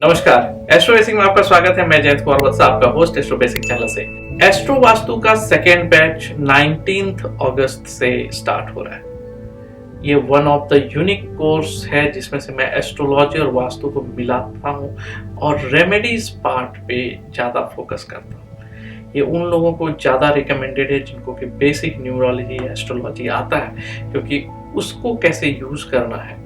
नमस्कार, astro basic में आपका स्वागत है। मैं जयंत कौर वत्स, आपका होस्ट एस्ट्रो बेसिक चैनल से। एस्ट्रो वास्तु का सेकेंड बैच 19 अगस्त से स्टार्ट हो रहा है। ये one of the unique course है जिसमें से मैं एस्ट्रोलॉजी और वास्तु को मिलाता हूँ और रेमेडीज पार्ट पे ज्यादा फोकस करता हूँ। ये उन लोगों को ज्यादा रिकमेंडेड है जिनको कि बेसिक न्यूमरोलॉजी एस्ट्रोलॉजी आता है, क्योंकि उसको कैसे यूज करना है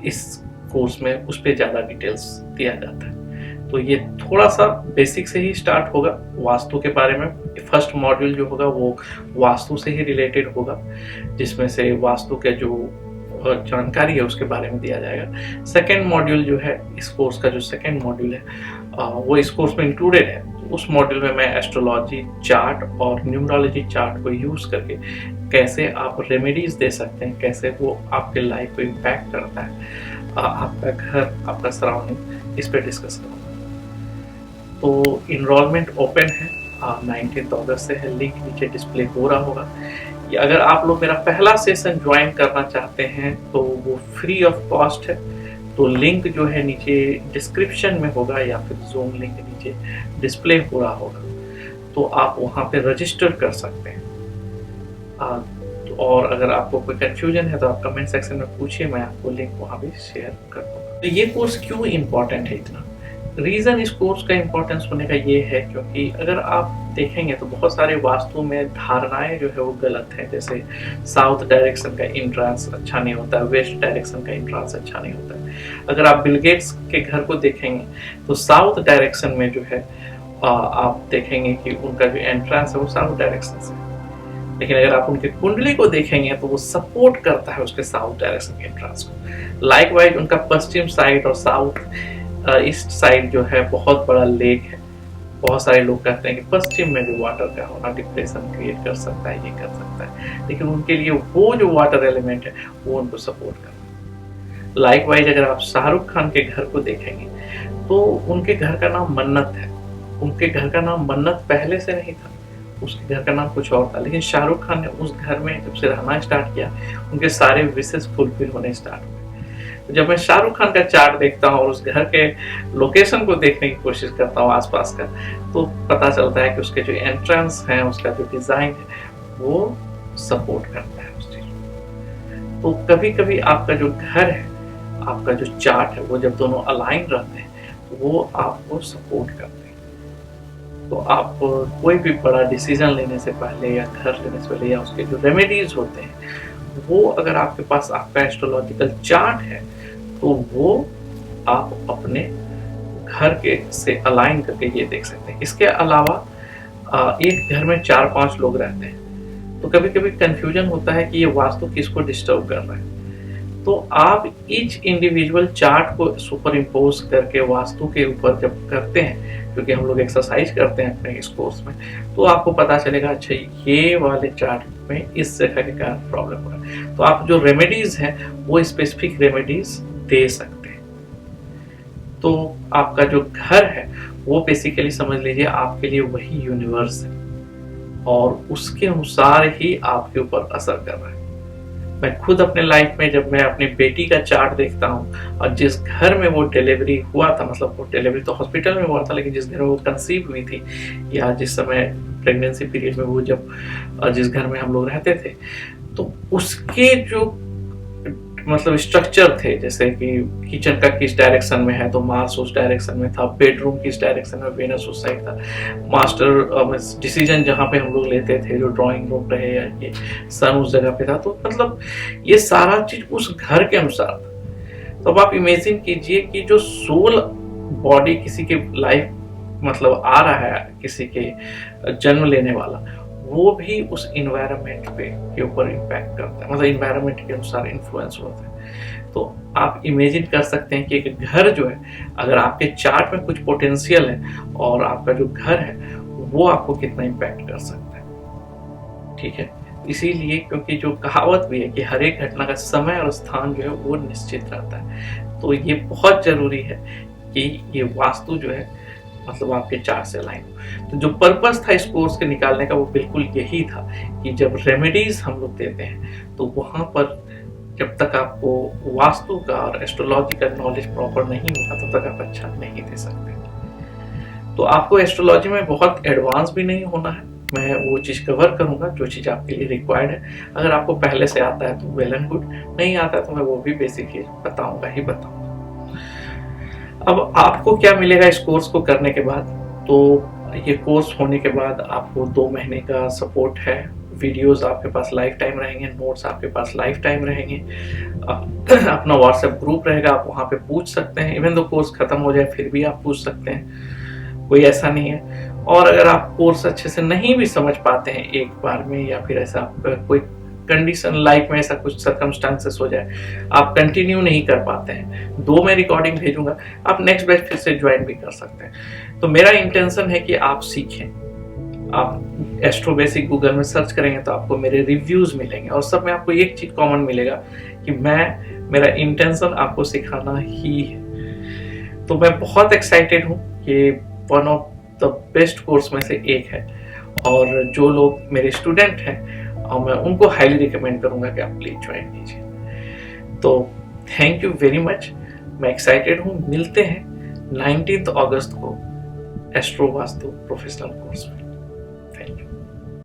इस कोर्स में उस पर ज्यादा डिटेल्स दिया जाता है। तो ये थोड़ा सा बेसिक से ही स्टार्ट होगा वास्तु के बारे में। फर्स्ट मॉड्यूल जो होगा वो वास्तु से ही रिलेटेड होगा, जिसमें से वास्तु के जो जानकारी है उसके बारे में दिया जाएगा। सेकेंड मॉड्यूल जो है इस कोर्स का, जो सेकेंड मॉड्यूल है वो इस कोर्स में इंक्लूडेड है। उस मॉड्यूल में मैं एस्ट्रोलॉजी चार्ट और न्यूमरोलॉजी चार्ट को यूज करके कैसे आप रेमेडीज दे सकते हैं, कैसे वो आपके लाइफ को इम्पैक्ट करता है, आपका घर, आपका सराउंडिंग, इस पे डिस्कस करूँगा। तो इनरोलमेंट ओपन है, 19 अगस्त से है। लिंक नीचे डिस्प्ले हो रहा होगा। अगर आप लोग मेरा पहला सेशन ज्वाइन करना चाहते हैं तो वो फ्री ऑफ कॉस्ट है। तो लिंक जो है नीचे डिस्क्रिप्शन में होगा या फिर जूम लिंक नीचे डिस्प्ले हो रहा होगा, तो आप वहाँ पे रजिस्टर कर सकते हैं। और अगर आपको कोई कंफ्यूजन है तो आप कमेंट सेक्शन में पूछिए, मैं आपको लिंक वहाँ भी शेयर कर दूँगा। तो ये कोर्स क्यों इम्पोर्टेंट है इतना? रीज़न इस कोर्स का इम्पोर्टेंस होने का ये है क्योंकि अगर आप देखेंगे तो बहुत सारे वास्तु में धारणाएं जो है वो गलत है। जैसे साउथ डायरेक्शन का एंट्रेंस अच्छा नहीं होता है, वेस्ट डायरेक्शन का एंट्रेंस अच्छा नहीं होता है। अगर आप बिल गेट्स के घर को देखेंगे तो साउथ डायरेक्शन में जो है आप देखेंगे कि उनका जो एंट्रेंस है वो साउथ डायरेक्शन से, लेकिन अगर आप उनके कुंडली को देखेंगे तो वो सपोर्ट करता है उसके साउथ डायरेक्शन के एंट्रेंस को। लाइकवाइज उनका पश्चिम साइड और साउथ ईस्ट साइड जो है बहुत बड़ा लेक है। बहुत सारे लोग कहते हैं कि पश्चिम में भी वाटर का होना डिप्रेशन क्रिएट कर सकता है, ये कर सकता है, लेकिन उनके लिए वो जो वाटर एलिमेंट है वो उनको सपोर्ट करता है। लाइकवाइज अगर आप शाहरुख खान के घर को देखेंगे तो उनके घर का नाम मन्नत है। उनके घर का नाम मन्नत पहले से नहीं था, उसके घर का नाम कुछ और था, लेकिन शाहरुख खान ने उस घर में जब से रहना स्टार्ट किया उनके सारे विशेष फुलफिल होने स्टार्ट हुए। तो जब मैं शाहरुख खान का चार्ट देखता हूँ और उस घर के लोकेशन को देखने की कोशिश करता हूँ आसपास का, तो पता चलता है कि उसके जो एंट्रेंस है, उसका जो डिजाइन है वो सपोर्ट करता है उस चीज को। तो कभी कभी आपका जो घर है, आपका जो चार्ट है, वो जब दोनों अलाइन रहते हैं तो वो आपको सपोर्ट करते हैं। तो आप कोई भी बड़ा डिसीजन लेने से पहले या घर लेने से पहले या उसके जो रेमेडीज होते हैं वो अगर आपके पास आपका एस्ट्रोलॉजिकल चार्ट है तो वो आप अपने घर के से अलाइन करके ये देख सकते हैं। इसके अलावा एक घर में 4-5 लोग रहते हैं तो कभी कभी कंफ्यूजन होता है कि ये वास्तु किसको डिस्टर्ब कर रहा है। तो आप ईच इंडिविजुअल चार्ट को सुपर इम्पोज करके वास्तु के ऊपर जब करते हैं, क्योंकि हम लोग एक्सरसाइज करते हैं अपने इस कोर्स में, तो आपको पता चलेगा अच्छा ये वाले चार्ट में इस जगह के कारण प्रॉब्लम हो रहा है। तो आप जो रेमेडीज हैं वो स्पेसिफिक रेमेडीज दे सकते हैं। तो आपका जो घर है वो बेसिकली समझ लीजिए आपके लिए वही यूनिवर्स है और उसके अनुसार ही आपके ऊपर असर कर रहा है। मैं खुद अपने लाइफ में जब मैं अपनी बेटी का चार्ट देखता हूँ और जिस घर में वो डिलीवरी हुआ था, मतलब वो डिलीवरी तो हॉस्पिटल में हुआ था, लेकिन जिस घर में वो कंसीव हुई थी या जिस समय प्रेगनेंसी पीरियड में वो जब जिस घर में हम लोग रहते थे, तो उसके जो मतलब स्ट्रक्चर थे, जैसे कि किचन का किस डायरेक्शन में है तो मार्स उस डायरेक्शन में था, बेडरूम किस डायरेक्शन में वेनस उस साइड था, मास्टर डिसीजन जहाँ पे हम लोग लेते थे जो ड्राइंग रूम रहे या ये सन उस जगह पे था, तो मतलब ये सारा चीज उस घर के अनुसार था। तो अब आप इमेजिन कीजिए कि जो सोल बॉडी किसी के लाइफ मतलब आ रहा है, किसी के जन्म लेने वाला, वो भी उस इन्वायरमेंट पे के ऊपर इम्पैक्ट करता है, मतलब इन्वायरमेंट के अनुसार इन्फ्लुएंस होता है। तो आप इमेजिन कर सकते हैं कि एक घर जो है, अगर आपके चार्ट में कुछ पोटेंशियल है और आपका जो घर है वो आपको कितना इम्पैक्ट कर सकता है। ठीक है, इसीलिए क्योंकि जो कहावत भी है कि हर एक घटना का समय और स्थान जो है वो निश्चित रहता है, तो ये बहुत जरूरी है कि ये वास्तु जो है मतलब आपके चार्ट से अलाइन हो। तो जो पर्पस था इस कोर्स के निकालने का वो बिल्कुल यही था कि जब रेमेडीज हम लोग देते हैं तो वहां पर जब तक आपको वास्तु का और एस्ट्रोलॉजी का नॉलेज प्रॉपर नहीं होगा तब तक आप अच्छा नहीं दे सकते। तो आपको एस्ट्रोलॉजी में बहुत एडवांस भी नहीं होना है, मैं वो चीज़ कवर करूंगा जो चीज़ आपके लिए रिक्वायर्ड है। अगर आपको पहले से आता है तो वेल एंड गुड, नहीं आता है तो मैं वो भी बेसिक चीज बताऊंगा ही बताऊंगा। अब आपको क्या मिलेगा इस कोर्स को करने के बाद? तो ये कोर्स होने के बाद आपको 2 महीने का सपोर्ट है, वीडियोस आपके पास लाइफ टाइम रहेंगे, नोट्स आपके पास लाइफ टाइम रहेंगे, अपना व्हाट्सएप ग्रुप रहेगा, आप वहाँ पे पूछ सकते हैं। इवन दो कोर्स खत्म हो जाए फिर भी आप पूछ सकते हैं, कोई ऐसा नहीं है। और अगर आप कोर्स अच्छे से नहीं भी समझ पाते हैं एक बार में, या फिर ऐसा कोई कंडीशन लाइफ में ऐसा कुछ सर्कमस्टांसेस हो जाए, आप कंटिन्यू नहीं कर पाते हैं, 2 में रिकॉर्डिंग भेजूंगा, आप नेक्स्ट बैच फिर से ज्वाइन भी कर सकते हैं। तो मेरा इंटेंशन है कि आप सीखें। आप एस्ट्रो बेसिक गूगल में सर्च करेंगे तो आपको मेरे रिव्यूज मिलेंगे, और सब में आपको एक चीज कॉमन मिलेगा कि मेरा इंटेंशन आपको सिखाना ही है। तो मैं बहुत एक्साइटेड हूँ, ये one of the best course में से एक है, और जो लोग मेरे स्टूडेंट हैं और मैं उनको हाईली रिकमेंड करूंगा कि आप प्लीज ज्वाइन कीजिए। तो थैंक यू वेरी मच, मैं एक्साइटेड हूँ। मिलते हैं 19 अगस्त को एस्ट्रो वास्तु प्रोफेशनल कोर्स में। Thank you.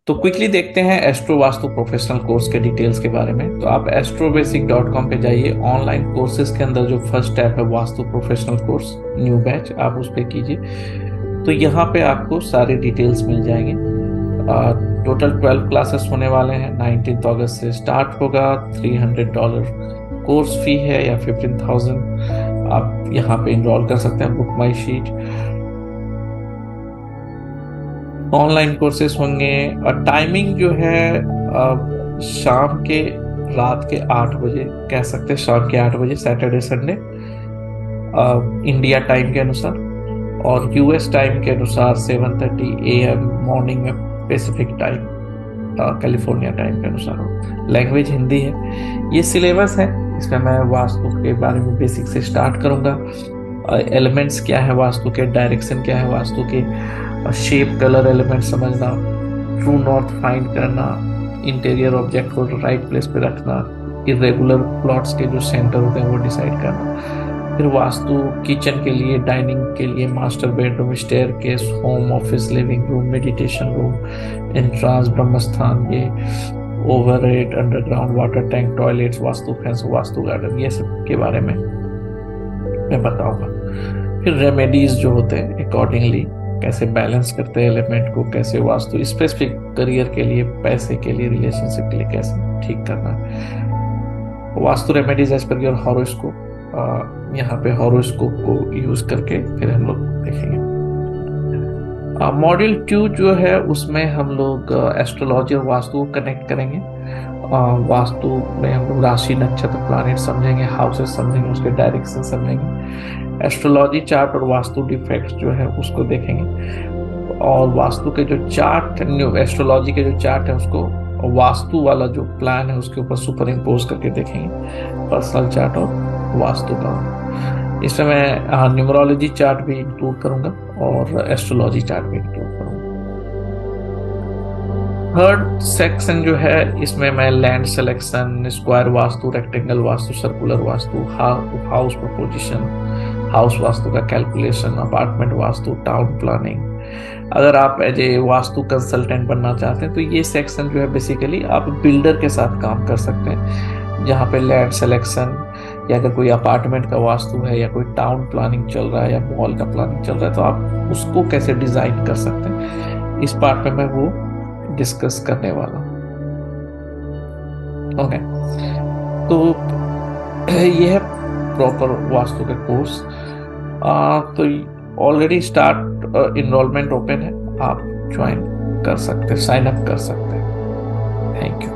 तो क्विकली देखते हैं एस्ट्रो वास्तु प्रोफेशनल कोर्स के डिटेल्स के बारे में। तो आप astrobasic.com पे जाइए, ऑनलाइन कोर्सेज के अंदर जो फर्स्ट टैब है vastu professional course new batch, आप उस पर कीजिए। तो यहाँ पे आपको सारे डिटेल्स मिल जाएंगे। टोटल 12 क्लासेस होने वाले हैं, 19 अगस्त से स्टार्ट होगा। $300 कोर्स फी है या 15,000 आप यहाँ पे इनरोल कर सकते हैं। बुक माई शीट, ऑनलाइन कोर्सेस होंगे, और टाइमिंग जो है शाम के रात के 8 बजे कह सकते हैं, शाम के 8 बजे सैटरडे संडे इंडिया टाइम के अनुसार, और यूएस टाइम के अनुसार 7:30 AM मॉर्निंग में पैसिफिक टाइम, कैलिफोर्निया टाइम के अनुसार हो। लैंग्वेज हिंदी है। ये सिलेबस है, इसमें मैं वास्तु के बारे में बेसिक से स्टार्ट करूंगा। एलिमेंट्स क्या है वास्तु के, डायरेक्शन क्या है वास्तु के, शेप कलर एलिमेंट समझना, ट्रू नॉर्थ फाइंड करना, इंटीरियर ऑब्जेक्ट को राइट प्लेस पे रखना, इरेगुलर प्लॉट्स के जो सेंटर होते हैं वो डिसाइड करना। फिर वास्तु किचन के लिए, डाइनिंग के लिए, master bedroom, staircase, home office, living room, meditation room, entrance, ब्रह्मस्थान, ये overhead, underground water tank, toilets, vastu fans, vastu garden, ये सब के बारे में मैं बताऊंगा। फिर रेमेडीज जो होते हैं अकॉर्डिंगली कैसे बैलेंस करते हैं एलिमेंट को, कैसे वास्तु स्पेसिफिक करियर के लिए, पैसे के लिए, रिलेशनशिप के लिए कैसे ठीक करना है। Vastu remedies as per your horoscope, यहाँ पे हॉरोस्कोप को यूज करके फिर हम लोग देखेंगे। मॉड्यूल 2 जो है उसमें हम लोग एस्ट्रोलॉजी और वास्तु को कनेक्ट करेंगे। वास्तु में हम लोग राशि, नक्षत्र, प्लैनेट समझेंगे, हाउसेस समझेंगे, उसके डायरेक्शन समझेंगे। एस्ट्रोलॉजी चार्ट और वास्तु डिफेक्ट्स जो है उसको देखेंगे, और वास्तु के जो चार्ट, एस्ट्रोलॉजी के जो चार्ट है उसको वास्तु वाला जो प्लान है उसके ऊपर सुपर इम्पोज करके देखेंगे, पर्सनल चार्ट और वास्तु का। इसमें मैं न्यूमरोलॉजी चार्ट भी इंक्लूड करूंगा और एस्ट्रोलॉजी चार्ट भी इंक्लूड करूंगा। थर्ड सेक्शन जो है इसमें मैं land selection, square vastu, rectangle vastu, circular vastu, house proposition, house vastu का calculation, apartment vastu, town planning. अगर आप एज ए वास्तु कंसल्टेंट बनना चाहते हैं तो ये सेक्शन जो है बेसिकली आप बिल्डर के साथ काम कर सकते हैं, जहाँ पे लैंड सिलेक्शन, या अगर कोई अपार्टमेंट का वास्तु है, या कोई टाउन प्लानिंग चल रहा है, या मॉल का प्लानिंग चल रहा है, तो आप उसको कैसे डिजाइन कर सकते हैं, इस पार्ट में मैं वो डिस्कस करने वाला हूँ। ओके, तो ये है प्रॉपर वास्तु का कोर्स। तो ऑलरेडी स्टार्ट इनरोलमेंट ओपन है, आप ज्वाइन कर सकते हैं, साइन अप कर सकते हैं। Thank you.